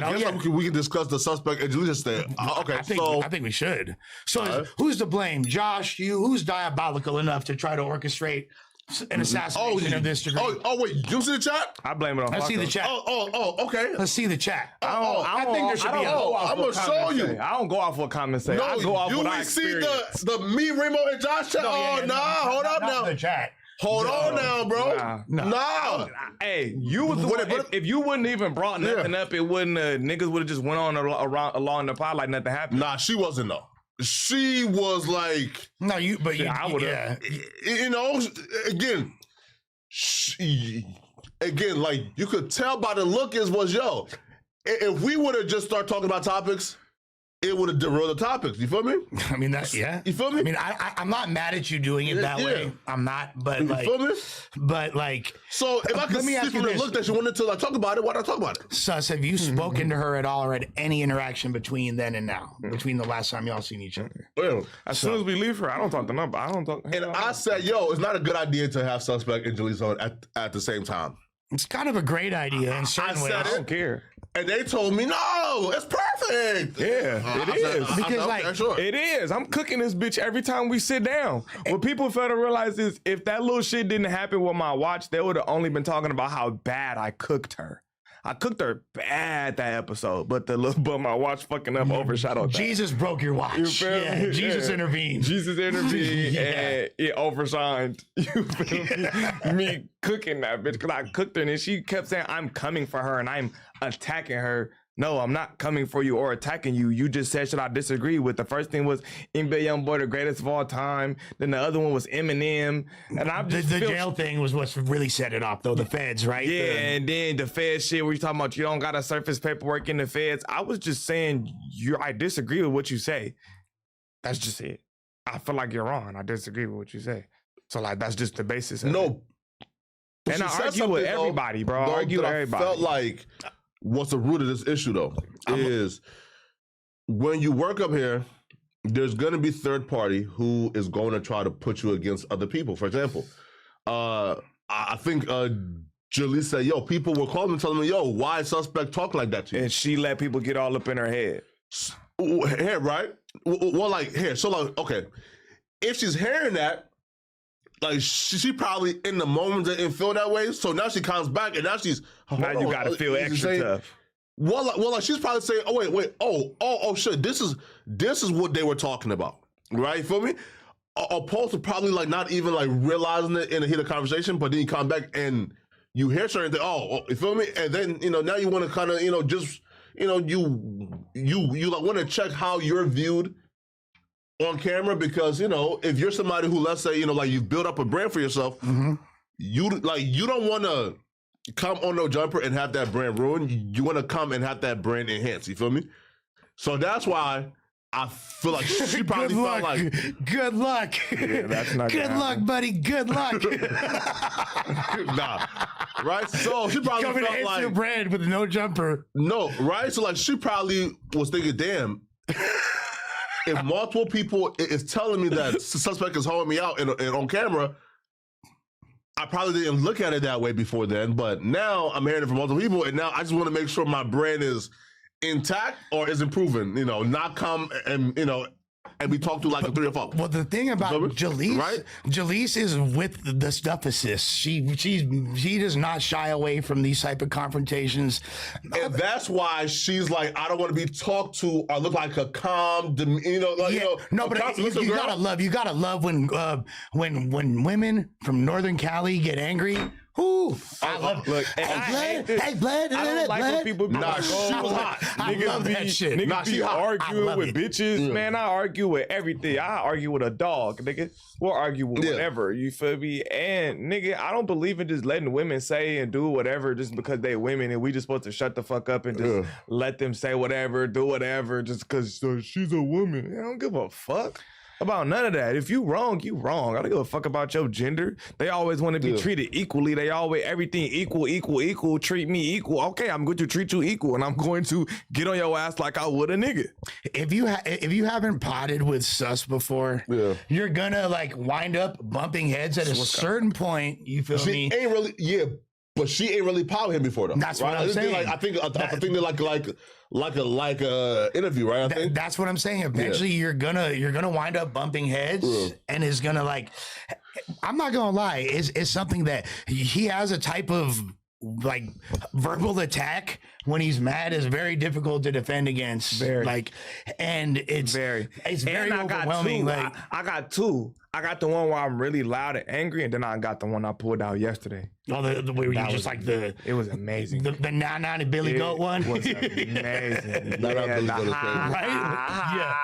I guess we can discuss the suspect and Jaleec stay. Okay, I think we should. So who's to blame? Josh, you? Who's diabolical enough to try to orchestrate an assassination of this degree? Wait, you see the chat? I blame it on. Let's see the chat. Okay. Let's see the chat. I think there should be a. I'm gonna show you. I don't go off what comments say. I go off what I experience. You see the me, Remo, and Josh chat? Hold up now. The chat. Hold on now, bro. Nah. Hey, you was the one. If you wouldn't even brought nothing up, it wouldn't. Niggas would have just went on along the pod like nothing happened. Nah, she wasn't though. She was like, no, you. But I would have. You know, again, like you could tell by the look if we would have just started talking about topics, it would have derailed the topics. You feel me? I mean, you feel me? I mean, I'm not mad at you doing it that way. I'm not, but you feel me? But like, so if I could see from the look that she wanted to like talk about it, why not talk about it? Sus, have you spoken to her at all or had any interaction between then and now, between the last time y'all seen each other? Well, as soon as we leave her, I don't talk to nobody. I don't talk. And I said, it's not a good idea to have suspect and Jaleec on at the same time. It's kind of a great idea in certain ways. I don't care. And they told me, no, it's perfect. Yeah, it is. Because it is. I'm cooking this bitch every time we sit down. What people fail to realize is if that little shit didn't happen with my watch, they would have only been talking about how bad I cooked her. I cooked her bad that episode, but my watch fucking up overshadowed that. Jesus broke your watch. You feel me? Jesus intervened. Jesus intervened and it overshined. You feel me? Me cooking that bitch because I cooked her and then she kept saying I'm coming for her and I'm attacking her. No, I'm not coming for you or attacking you. You just said, should I disagree with? The first thing was NBA Youngboy, the greatest of all time. Then the other one was Eminem. And I just the jail thing was what's really set it off, though. The feds, right? Yeah, and then the feds shit where you talking about you don't got to surface paperwork in the feds. I was just saying I disagree with what you say. That's just it. I feel like you're wrong. I disagree with what you say. So like that's just the basis of it. And I argue with everybody, bro. I argue with everybody. I felt like what's the root of this issue, though, is when you work up here, there's going to be third party who is going to try to put you against other people. For example, I think Jaleec said, people were calling and telling me, why suspect talk like that to you? And she let people get all up in her head. Here, right? Well, like, here. So, like, okay. If she's hearing that, like she probably in the moment didn't feel that way, so now she comes back and now she's now you gotta feel extra tough. Well, she's probably saying, oh shit, this is what they were talking about, right? Feel me? Opposed to probably like not even like realizing it in the heat of conversation, but then you come back and you hear certain things. You feel me? And then now you want to kind of just you like want to check how you're viewed on camera, because if you're somebody who, let's say, like you've built up a brand for yourself, you don't want to come on No Jumper and have that brand ruined. You want to come and have that brand enhanced. You feel me? So that's why I feel like she probably felt like good luck. Yeah, that's not good luck, buddy. Good luck. Nah, right? So she probably coming felt like your brand with No Jumper. No, right? So like she probably was thinking, damn. If multiple people is telling me that suspect is holding me out and on camera, I probably didn't look at it that way before then. But now I'm hearing it from multiple people, and now I just want to make sure my brand is intact or is improving. Not come and we talk to like a 3 or 4. Well, the thing about Jaleec, right? Jaleec is with the stufficist. She does not shy away from these type of confrontations, and that's why she's like, I don't want to be talked to or look like a calm, but you gotta love when women from Northern Cali get angry. Ooh, I love. Look, hey, Bled. I don't like when people be she was hot. I love that shit. Niggas be arguing with bitches. Yeah. Man, I argue with everything. I argue with a dog, nigga. We'll argue with whatever. You feel me? And nigga, I don't believe in just letting women say and do whatever just because they women and we just supposed to shut the fuck up and just let them say whatever, do whatever just because she's a woman. I don't give a fuck about none of that. If you wrong, you wrong. I don't give a fuck about your gender. They always want to be treated equally. They always, everything equal, treat me equal. Okay, I'm going to treat you equal and I'm going to get on your ass like I would a nigga. If you haven't potted with sus before, you're gonna like wind up bumping heads at a certain point. You feel me? Ain't really, but she ain't really power him before though. That's what I'm saying. I think they're like a interview, right? I think that's what I'm saying. Eventually, you're gonna wind up bumping heads, and is gonna like. I'm not gonna lie. It's something that he has a type of like verbal attack when he's mad is very difficult to defend against. And it's very overwhelming. I got two. I got the one where I'm really loud and angry, and then I got the one I pulled out yesterday. Oh, the way you just like the. It was amazing. The 99 Billy Goat one was amazing. Yeah.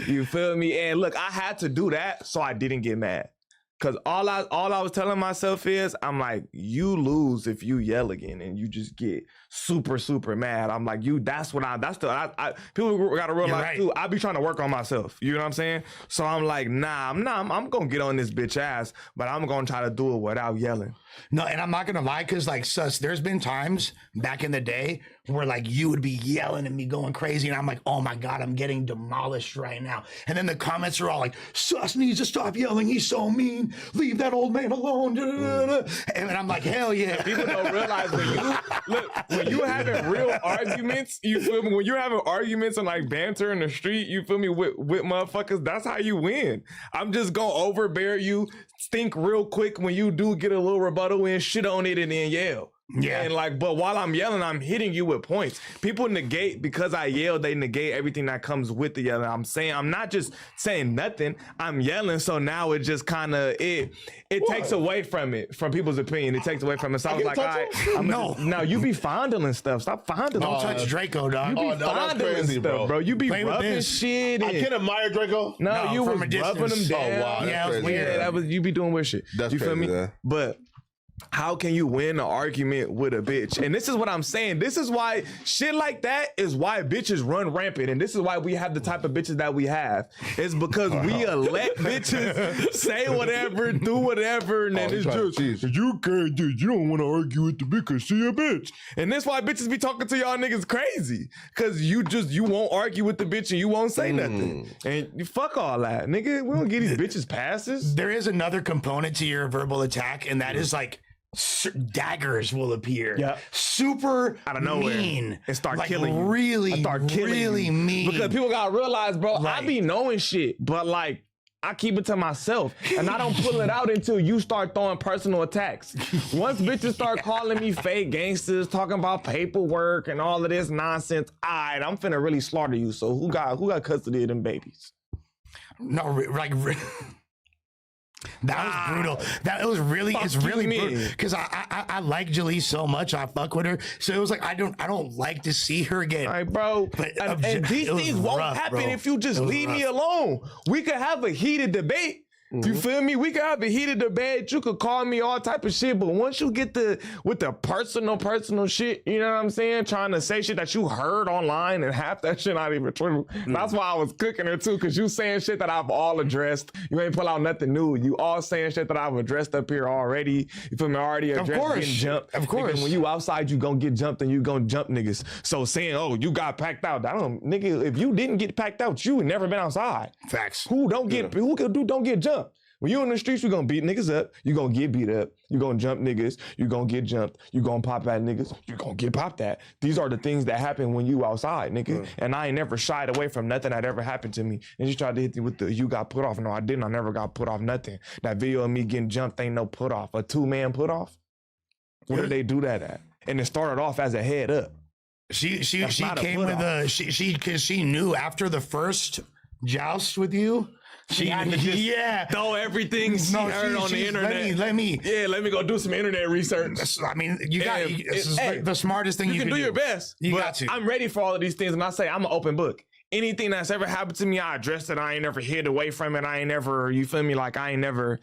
You feel me? And look, I had to do that so I didn't get mad. Cause all I was telling myself is, I'm like, you lose if you yell again and you just get super, super mad. I'm like, people gotta realize too, I be trying to work on myself. You know what I'm saying? So I'm like, I'm gonna get on this bitch ass, but I'm gonna try to do it without yelling. No, and I'm not gonna lie, cause like sus, there's been times back in the day where like you would be yelling at me going crazy, and I'm like, oh my God, I'm getting demolished right now. And then the comments are all like, sus needs to stop yelling, he's so mean, leave that old man alone. And I'm like, hell yeah. People don't realize when you having real arguments, you feel me? When you're having arguments and like banter in the street, you feel me, with motherfuckers, that's how you win. I'm just gonna overbear you, think real quick when you do get a little rebuttal in, shit on it, and then yell. Yeah. And like, but while I'm yelling, I'm hitting you with points. People negate, because I yell, they negate everything that comes with the yelling. I'm not just saying nothing, I'm yelling. So now it just kind of, it takes away from people's opinion. It takes away from it. So I was like, all right, no, you be fondling stuff. Stop fondling. Don't touch Draco, dog. You be fondling crazy, stuff, bro. You be rubbing shit. I can't admire Draco. No, you was rubbing them down. Oh, wow. Yeah, That's crazy. You be doing weird shit. That's you feel crazy, me? yeah. But how can you win an argument with a bitch? And this is what I'm saying. This is why shit like that is why bitches run rampant. And this is why we have the type of bitches that we have. It's because we let bitches say whatever, do whatever, and then it's just, you don't want to argue with the bitch because she a bitch. And that's why bitches be talking to y'all niggas crazy. Because you won't argue with the bitch and you won't say nothing. And you fuck all that, nigga. We don't get these bitches passes. There is another component to your verbal attack, and that is like, daggers will appear, super out of nowhere, mean, and start like killing you. Really, start killing really you. mean. Because people gotta realize, bro, I be knowing shit, but like I keep it to myself, and I don't pull it out until you start throwing personal attacks. Once bitches start calling me fake gangsters, talking about paperwork and all of this nonsense, I'm finna really slaughter you. So who got custody of them babies? No, like. That was brutal. It's really brutal because I like Jaleec so much. I fuck with her, so it was like I don't like to see her get. All right, bro. But and these things won't happen if you just leave me alone. We could have a heated debate. You feel me? We could have a heated debate. You could call me all type of shit, but once you get with the personal shit, you know what I'm saying? Trying to say shit that you heard online and half that shit not even true. That's why I was cooking her too, because you saying shit that I've all addressed. You ain't pull out nothing new. You all saying shit that I've addressed up here already. You feel me? Already addressed getting jumped. Of course. Nigga, when you outside, you gonna get jumped and you gonna jump niggas. So saying, oh, you got packed out. Nigga, if you didn't get packed out, you ain't never been outside. Facts. Who don't get jumped? When you in the streets, you gonna beat niggas up. You gonna get beat up. You gonna jump niggas. You gonna get jumped. You gonna pop at niggas. You gonna get popped at. These are the things that happen when you outside, nigga. And I ain't never shied away from nothing that ever happened to me. And you tried to hit me with you got put off. No, I didn't. I never got put off nothing. That video of me getting jumped ain't no put off. A 2-man put off? Where did they do that at? And it started off as a head up. She came with because she knew after the first joust with you. She had to just throw everything she heard on the internet. Let me go do some internet research. I mean, this is the smartest thing you can do. You can do your best. You got to. I'm ready for all of these things, and I say I'm an open book. Anything that's ever happened to me, I addressed it. I ain't never hid away from it. I ain't never, you feel me? Like I ain't never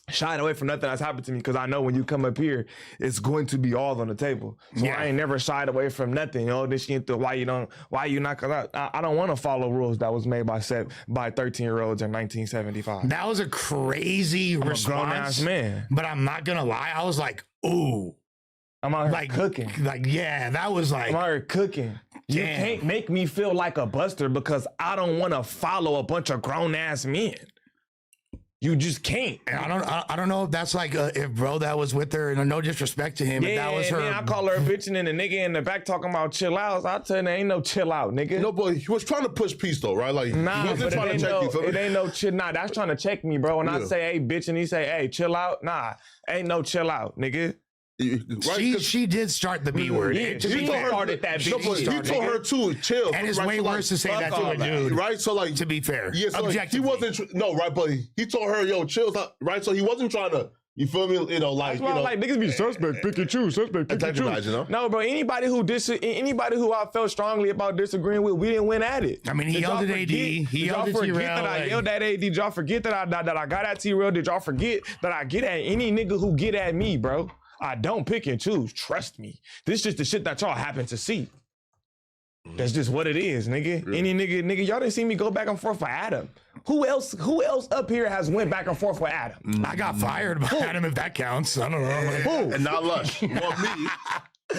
shied away from nothing that's happened to me, because I know when you come up here, it's going to be all on the table. So I ain't never shied away from nothing. You know, this shit, why you not? Cause I don't want to follow rules that was made by 13-year-olds in 1975. That was a crazy response, a grown-ass man. But I'm not gonna lie, I was like, ooh. I'm out here cooking. That was like. I'm out here cooking. You can't make me feel like a buster because I don't want to follow a bunch of grown-ass men. You just can't. And I don't know if that's like if bro that was with her, and no disrespect to him, if that was her. And then I call her a bitch, and then the nigga in the back talking about chill out. I tell you, ain't no chill out, nigga. No, but he was trying to push peace though, right? Like, Nah, he wasn't but trying to check you. Feel me? it ain't no chill. Nah, that's trying to check me, bro. When I say, hey, bitch, and he say, hey, chill out. Nah, ain't no chill out, nigga. Right? She did start the B word. Yeah, To she be fair. started that bitch. No, but he told her too, chill. And it's right? way So, worse to say fuck that to all a dude. Right? So like, To be fair, yeah, so like, he wasn't, right? But he told her, yo, chill, right? So he wasn't trying to, you feel me? You know, like, That's why like niggas be suspect, pick and choose, suspect, pick and choose. You know? No, bro. Anybody who I felt strongly about disagreeing with, we didn't win at it. I mean, he yelled at AD. He yelled at T-Rail. That I yelled at AD? Did y'all forget that I got at T-Rail? Did y'all forget that I get at any nigga who get at me, bro? I don't pick and choose. Trust me. This just the shit that y'all happen to see. That's just what it is, nigga. Any nigga, y'all didn't see me go back and forth for Adam. Who else up here has went back and forth with Adam? I got fired by Adam, if that counts. I don't know. Who? And not Lush. Well, me.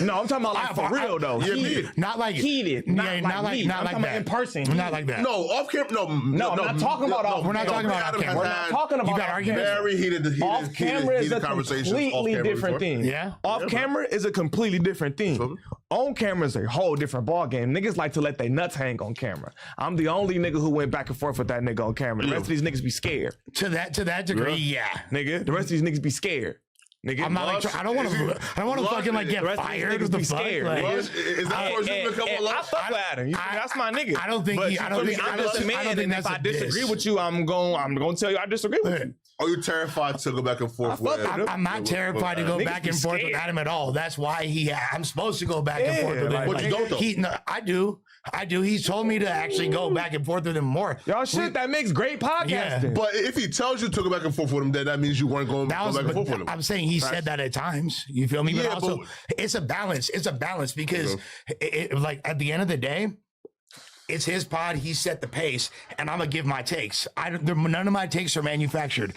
No, I'm talking about like for real though. Yeah, me. Not like Heated. Not like me. not I'm like talking about that. in person. Not like that. No, off camera. No, I'm not talking about off. We're not talking about off camera. We're not talking about You got off arguments? camera. Very heated Off camera is a conversations. completely different thing. Yeah. Off camera is a completely different thing. On camera is a whole different ball game. Niggas like to let their nuts hang on camera. I'm the only nigga who went back and forth with that nigga on camera. The rest of these niggas be scared. To that degree, yeah. Nigga, the rest of these niggas be scared. Nigga, I'm not like, I don't want to fucking like get fired with the fuck. scared, Like, Lush, is that first you become a I Lush? fuck with Adam. That's my nigga. I don't think But he- I don't think- I'm I just a don't man, think and that's if I a disagree diss. with you, I'm gonna tell you I disagree with you. Are you terrified to go back and forth with him? I'm not terrified to go Niggas back be and forth with scared. Adam at all. That's why I'm supposed to go back and forth with him. like- But you don't, though. No, I do. He's told me to actually go back and forth with him more. Y'all shit, that makes great podcasting. Yeah. But if he tells you to go back and forth with him, then that means you weren't going That was, back and forth but with him. I'm saying he said that at times. You feel me? But Yeah, also, but- it's a balance. It's a balance because, like, at the end of the day, it's his pod. He set the pace, and I'm gonna give my takes. None of my takes are manufactured.